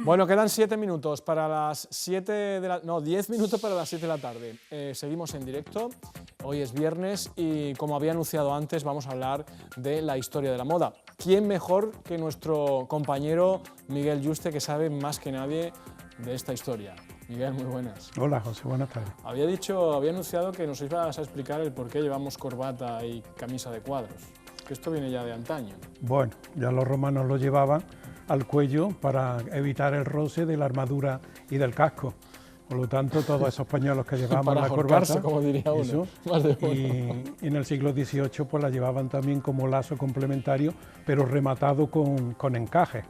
Bueno, quedan 7 minutos para las 7 de la... No, 10 minutos para las 7 de la tarde. Seguimos en directo. Hoy es viernes y, como había anunciado antes, vamos a hablar de la historia de la moda. ¿Quién mejor que nuestro compañero Miguel Yuste, que sabe más que nadie de esta historia? Miguel, muy buenas. Hola, José, buenas tardes. Había anunciado que nos ibas a explicar el por qué llevamos corbata y camisa de cuadros, que esto viene ya de antaño. Bueno, ya los romanos lo llevaban al cuello para evitar el roce de la armadura y del casco. Por lo tanto, todos esos pañuelos que llevaban la corbata, como diría uno, eso, más de uno. y en el siglo XVIII pues la llevaban también como lazo complementario, pero rematado con encaje.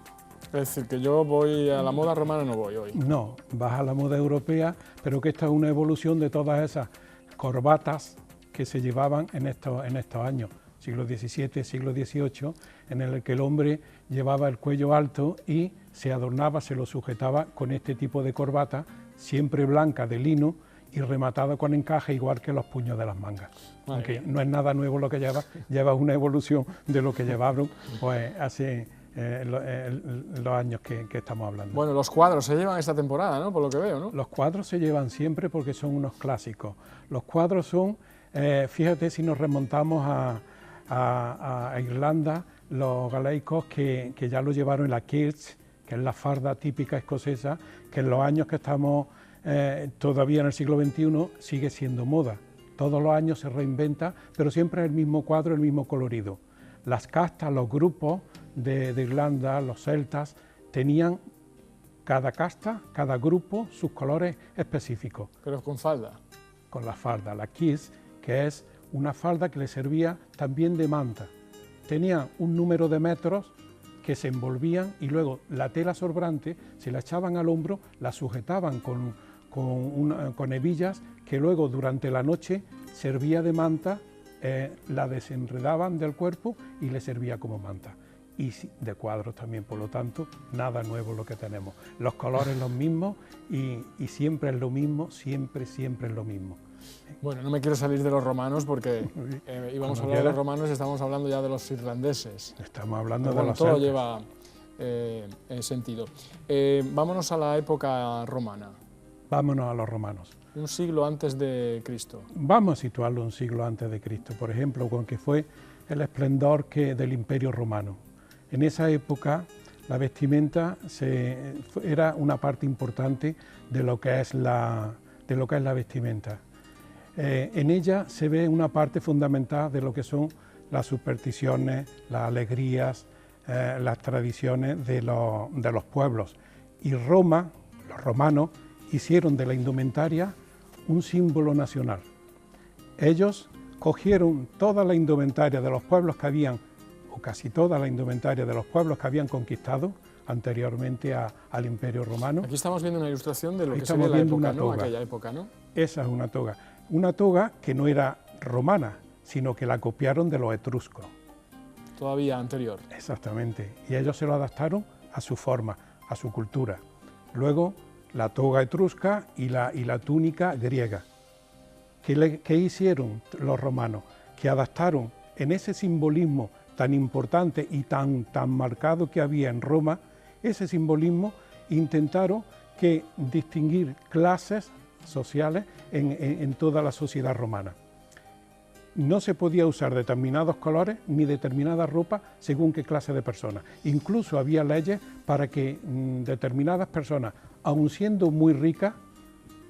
Es decir, que yo voy a la moda romana, no voy hoy. No, vas a la moda europea, pero que esta es una evolución de todas esas corbatas que se llevaban en estos años, siglo XVII, siglo XVIII, en el que el hombre llevaba el cuello alto y se adornaba, se lo sujetaba con este tipo de corbata, siempre blanca de lino y rematada con encaje, igual que los puños de las mangas. Aunque no es nada nuevo lo que lleva una evolución de lo que llevaron pues hace los años que estamos hablando. Bueno, los cuadros se llevan esta temporada, ¿no? Por lo que veo, ¿no? Los cuadros se llevan siempre porque son unos clásicos. Los cuadros son, fíjate si nos remontamos a Irlanda, los galeicos que ya lo llevaron en la kilts, que es la farda típica escocesa, que en los años que estamos todavía en el siglo XXI sigue siendo moda. Todos los años se reinventa, pero siempre es el mismo cuadro, el mismo colorido. Las castas, los grupos de Irlanda, los celtas, tenían cada casta, cada grupo, sus colores específicos. Pero con falda. Con la falda, la kiss, que es una falda que le servía también de manta. Tenía un número de metros que se envolvían y luego la tela sobrante se la echaban al hombro, la sujetaban con hebillas que luego durante la noche servía de manta, la desenredaban del cuerpo y le servía como manta. Y de cuadros también, por lo tanto, nada nuevo lo que tenemos. Los colores los mismos y siempre es lo mismo, siempre es lo mismo. Bueno, no me quiero salir de los romanos porque íbamos a hablar de los romanos y estamos hablando ya de los irlandeses. Estamos hablando pero de los todo celtas. lleva sentido. Vámonos a la época romana. Vámonos a los romanos. Un siglo antes de Cristo. Vamos a situarlo un siglo antes de Cristo, por ejemplo, con que fue el esplendor del Imperio Romano. En esa época la vestimenta era una parte importante de lo que es la vestimenta. En ella se ve una parte fundamental de lo que son las supersticiones, las alegrías, las tradiciones de los pueblos. Y Roma, los romanos, hicieron de la indumentaria un símbolo nacional. Ellos cogieron toda la indumentaria de los pueblos que habían, o casi toda la indumentaria de los pueblos que habían conquistado anteriormente al Imperio Romano. Aquí estamos viendo una ilustración de lo que sería la época, ¿no? Aquella época, ¿no? Esa es una toga que no era romana, sino que la copiaron de los etruscos. Todavía anterior. Exactamente, y ellos se lo adaptaron a su forma, a su cultura. Luego, la toga etrusca y la túnica griega. ¿Qué hicieron los romanos? Que adaptaron en ese simbolismo tan importante y tan marcado que había en Roma, ese simbolismo intentaron distinguir clases sociales en toda la sociedad romana. No se podía usar determinados colores ni determinada ropa según qué clase de personas. Incluso había leyes para que determinadas personas, aun siendo muy ricas,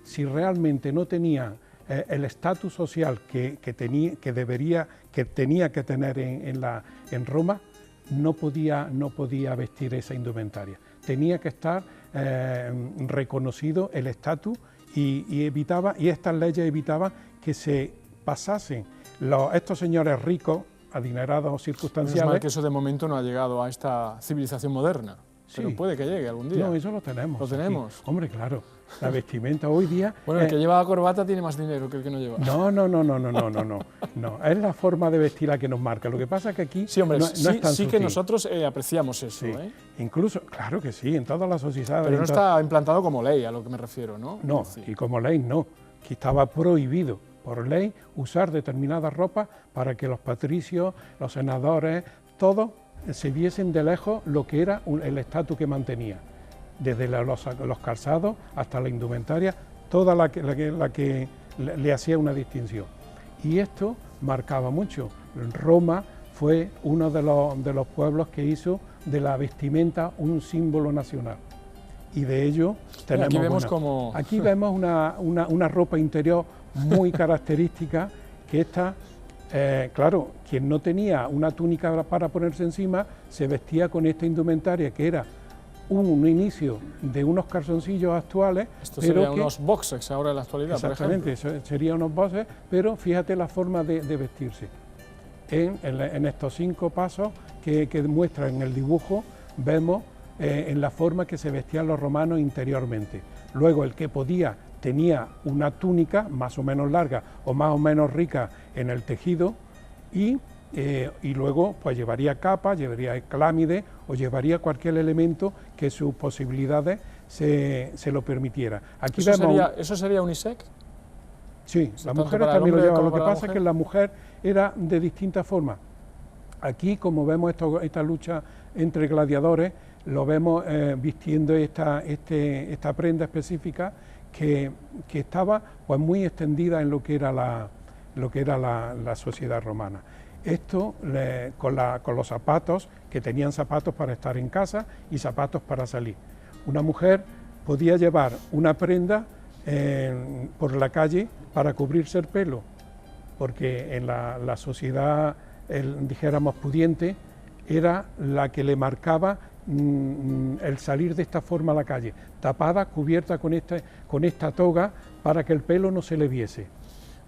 si realmente no tenían el estatus social que tenía que tener en Roma, no podía vestir esa indumentaria. Tenía que estar reconocido el estatus y estas leyes evitaban que se pasasen estos señores ricos, adinerados o circunstanciales. Es mal que eso de momento no ha llegado a esta civilización moderna, pero sí, puede que llegue algún día. No, eso lo tenemos. ¿Lo tenemos? Aquí. Hombre, claro, la vestimenta hoy día... Bueno, el que lleva la corbata tiene más dinero que el que no lleva. No, es la forma de vestir la que nos marca. Lo que pasa es que aquí sí, hombre, no es tan sí sutil. Que nosotros apreciamos eso. Sí. Incluso, claro que sí, en todas las sociedades. Pero no está implantado como ley, a lo que me refiero, ¿no? No, y como ley no, que estaba prohibido por ley usar determinadas ropas para que los patricios, los senadores, todos se viesen de lejos lo que era el estatus que mantenía. desde los calzados hasta la indumentaria, toda la que le hacía una distinción. Y esto marcaba mucho. Roma fue uno de los pueblos que hizo de la vestimenta un símbolo nacional. Y de ello tenemos aquí vemos una ropa interior muy característica, que esta, claro, quien no tenía una túnica para ponerse encima, se vestía con esta indumentaria, que era un inicio de unos calzoncillos actuales. Esto sería unos boxers ahora en la actualidad, exactamente, por ejemplo. Serían unos boxers, pero fíjate la forma de vestirse. En estos 5 pasos que muestran en el dibujo, vemos en la forma que se vestían los romanos interiormente. Luego el que podía tenía una túnica más o menos larga o más o menos rica en el tejido, y luego pues llevaría capa, llevaría clámide o llevaría cualquier elemento que sus posibilidades se lo permitiera. Aquí ¿Eso sería unisex? Sí, las mujeres también lo llevan. Lo que pasa es que la mujer era de distintas formas. Aquí, como vemos esta lucha entre gladiadores, lo vemos vistiendo esta prenda específica que estaba pues muy extendida en lo que era la sociedad romana. Esto con los zapatos, que tenían zapatos para estar en casa y zapatos para salir. Una mujer podía llevar una prenda por la calle para cubrirse el pelo, porque en la sociedad, dijéramos, pudiente, era la que le marcaba el salir de esta forma a la calle, tapada, cubierta con esta toga para que el pelo no se le viese.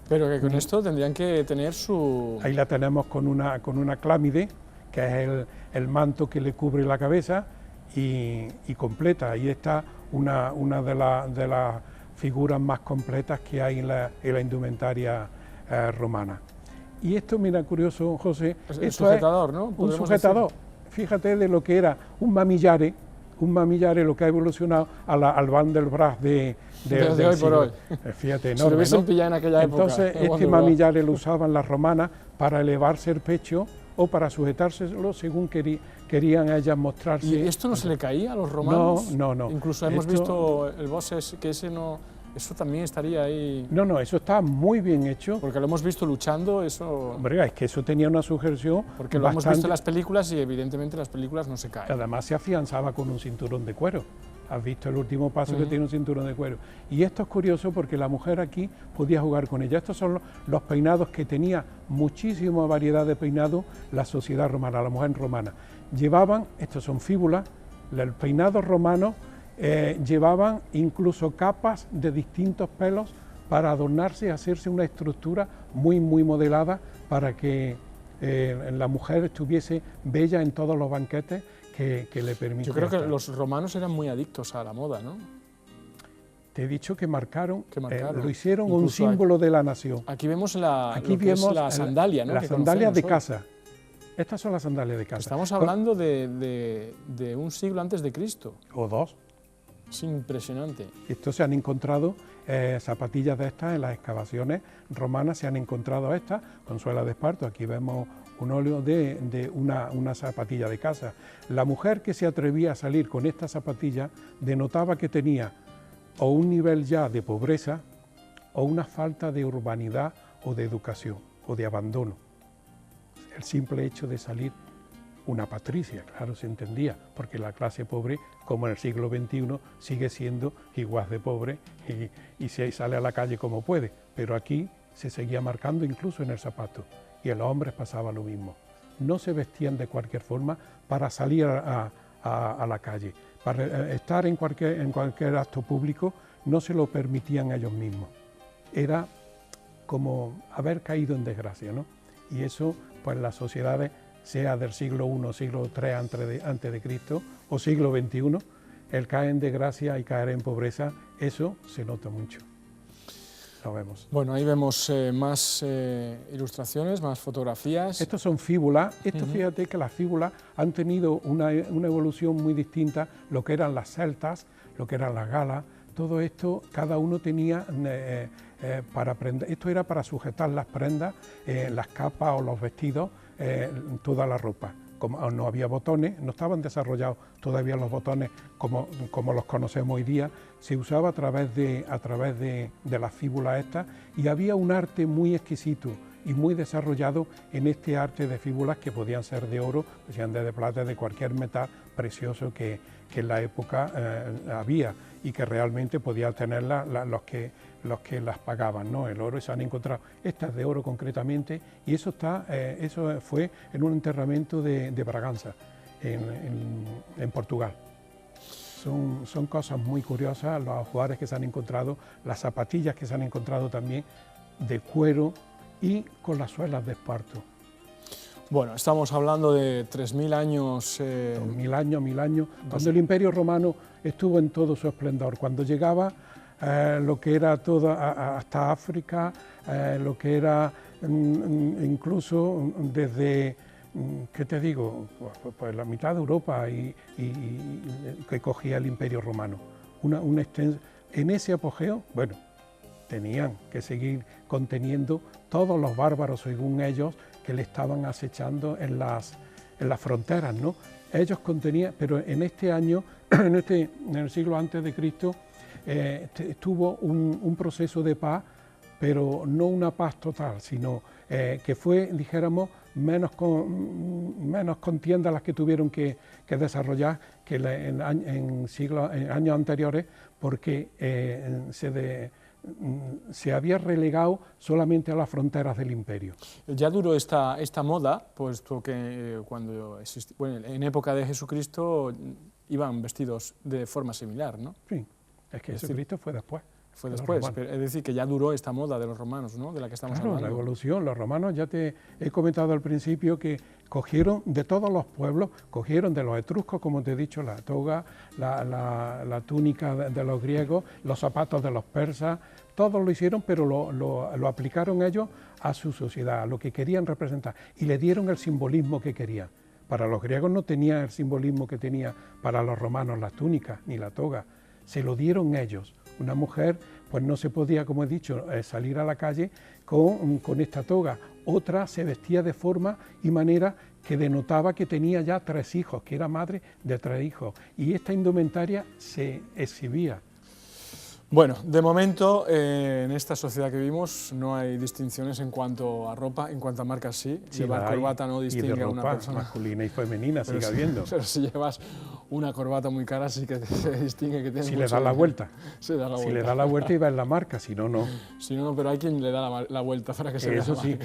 Pero que con esto tendrían que tener su... Ahí la tenemos con una clámide, que es el manto que le cubre la cabeza y completa. Ahí está una de las figuras más completas que hay en la indumentaria romana. Y esto, mira, curioso, José, un sujetador, ¿no? Un sujetador. Fíjate de lo que era un mamillare, lo que ha evolucionado al Bandelbras de hoy por hoy. Fíjate, enorme, si lo hubiesen ¿no? pillado en aquella época. Entonces, este mamillare lo usaban las romanas para elevarse el pecho o para sujetárselo según querían ellas mostrarse. ¿Y esto no se le caía a los romanos? No. Incluso hemos visto el bosses, que ese no... Eso también estaría ahí... No, eso está muy bien hecho. Porque lo hemos visto luchando, eso... Hombre, es que eso tenía una sujeción porque lo hemos visto en las películas y evidentemente las películas no se caen. Además se afianzaba con un cinturón de cuero. Has visto el último paso que tiene un cinturón de cuero. Y esto es curioso porque la mujer aquí podía jugar con ella. Estos son los peinados que tenía muchísima variedad de peinados la sociedad romana, la mujer romana. Llevaban, estos son fíbulas, el peinado romano. Llevaban incluso capas de distintos pelos para adornarse y hacerse una estructura muy modelada para que la mujer estuviese bella en todos los banquetes que le permitían. Yo creo que los romanos eran muy adictos a la moda, ¿no? Te he dicho que marcaron. Lo hicieron incluso un símbolo de la nación. Aquí vemos la sandalia, ¿no? Las sandalias de casa. Estas son las sandalias de casa. Estamos hablando de un siglo antes de Cristo. O 2. Es impresionante. Esto se han encontrado zapatillas de estas en las excavaciones romanas, se han encontrado estas con suela de esparto. Aquí vemos un óleo de una zapatilla de casa. La mujer que se atrevía a salir con esta zapatilla denotaba que tenía o un nivel ya de pobreza o una falta de urbanidad o de educación o de abandono. El simple hecho de salir, una patricia, claro, se entendía, porque la clase pobre, como en el siglo XXI, sigue siendo igual de pobre y se sale a la calle como puede, pero aquí se seguía marcando incluso en el zapato, y en los hombres pasaba lo mismo. No se vestían de cualquier forma para salir a la calle, para estar en cualquier acto público no se lo permitían ellos mismos. Era como haber caído en desgracia, ¿no? Y eso, pues las sociedades, sea del siglo I, siglo III antes de Cristo o siglo XXI, el caer en desgracia y caer en pobreza, eso se nota mucho. Lo vemos. Bueno, ahí vemos más ilustraciones, más fotografías. Estos son fíbulas. Esto, fíjate que las fíbulas han tenido una evolución muy distinta, lo que eran las celtas, lo que eran las galas, todo esto, cada uno tenía para prender, esto era para sujetar las prendas, las capas o los vestidos, toda la ropa. como no había botones, no estaban desarrollados todavía los botones como los conocemos hoy día, se usaba a través de las fíbulas estas, y había un arte muy exquisito y muy desarrollado en este arte de fíbulas, que podían ser de oro, podían ser de plata, de cualquier metal precioso que en la época había, y que realmente podían tenerlas los que las pagaban, ¿no? El oro, y se han encontrado estas de oro concretamente, y eso fue en un enterramiento de Bragança, en Portugal. Son cosas muy curiosas, los ajuares que se han encontrado, las zapatillas que se han encontrado también de cuero y con las suelas de esparto. Bueno, estamos hablando de 3000 años. 1000 años, cuando el Imperio Romano estuvo en todo su esplendor, cuando llegaba lo que era hasta África, lo que era incluso desde, ¿qué te digo?, pues la mitad de Europa y que cogía el Imperio Romano. En ese apogeo, bueno, tenían que seguir conteniendo todos los bárbaros, según ellos, que le estaban acechando en las fronteras, ¿no? Ellos contenían, pero en este año, en el siglo antes de Cristo, tuvo un proceso de paz, pero no una paz total, sino que fue, dijéramos, menos contiendas las que tuvieron que desarrollar que en años anteriores, porque se había relegado solamente a las fronteras del imperio. Ya duró esta moda, puesto que en época de Jesucristo iban vestidos de forma similar, ¿no? Sí, es que Jesucristo fue después. Fue después, pero es decir, que ya duró esta moda de los romanos, ¿no?, de la que estamos hablando. La evolución, los romanos, ya te he comentado al principio que cogieron de todos los pueblos, cogieron de los etruscos, como te he dicho, la toga, la túnica de los griegos, los zapatos de los persas, todos lo hicieron, pero lo aplicaron ellos a su sociedad, a lo que querían representar, y le dieron el simbolismo que querían. Para los griegos no tenía el simbolismo que tenía para los romanos las túnicas ni la toga, se lo dieron ellos. Una mujer pues no se podía, como he dicho, salir a la calle con esta toga. Otra se vestía de forma y manera que denotaba que tenía ya 3 hijos, que era madre de 3 hijos. Y esta indumentaria se exhibía. Bueno, de momento en esta sociedad que vivimos no hay distinciones en cuanto a ropa, en cuanto a marcas sí. Llevar corbata no distingue a una persona masculina y femenina, sigue habiendo. Pero si llevas una corbata muy cara sí que se distingue que tiene. Si le da la vuelta. Se da la vuelta. Si le da la vuelta y va en la marca, si no, no. Si no, pero hay quien le da la vuelta para que se vea la marca. Eso sí,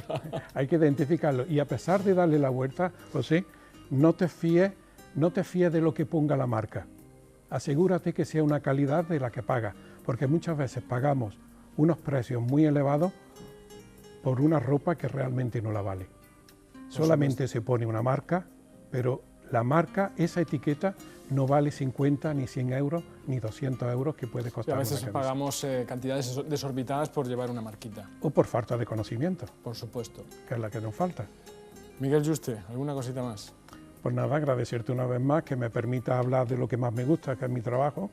hay que identificarlo. Y a pesar de darle la vuelta, José, no te fíes de lo que ponga la marca. Asegúrate que sea una calidad de la que paga, porque muchas veces pagamos unos precios muy elevados por una ropa que realmente no la vale. Solamente se pone una marca, pero la marca, esa etiqueta, no vale 50 ni 100 euros ni 200 euros que puede costar una camisa. A veces pagamos cantidades desorbitadas por llevar una marquita. O por falta de conocimiento. Por supuesto. Que es la que nos falta. Miguel Yuste, ¿alguna cosita más? Pues nada, agradecerte una vez más que me permita hablar de lo que más me gusta, que es mi trabajo,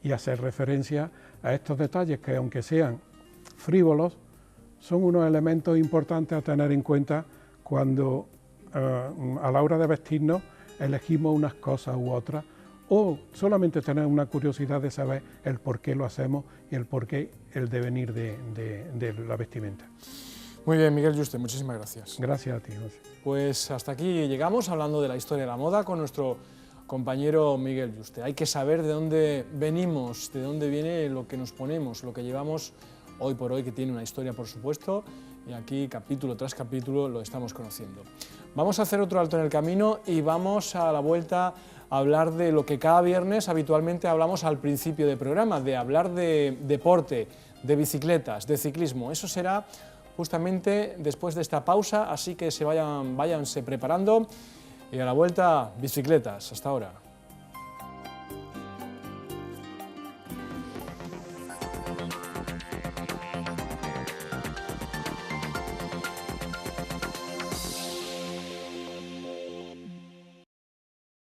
y hacer referencia a estos detalles que, aunque sean frívolos, son unos elementos importantes a tener en cuenta cuando a la hora de vestirnos elegimos unas cosas u otras, o solamente tener una curiosidad de saber el por qué lo hacemos y el por qué el devenir de la vestimenta. Muy bien, Miguel Yuste, muchísimas gracias. Gracias a ti, José. Pues hasta aquí llegamos hablando de la historia de la moda con nuestro compañero Miguel Yuste. Hay que saber de dónde venimos, de dónde viene lo que nos ponemos, lo que llevamos hoy por hoy, que tiene una historia, por supuesto, y aquí capítulo tras capítulo lo estamos conociendo. Vamos a hacer otro alto en el camino y vamos a la vuelta a hablar de lo que cada viernes habitualmente hablamos al principio del programa, de hablar de deporte, de bicicletas, de ciclismo. Eso será justamente después de esta pausa, así que váyanse preparando y a la vuelta, bicicletas. Hasta ahora.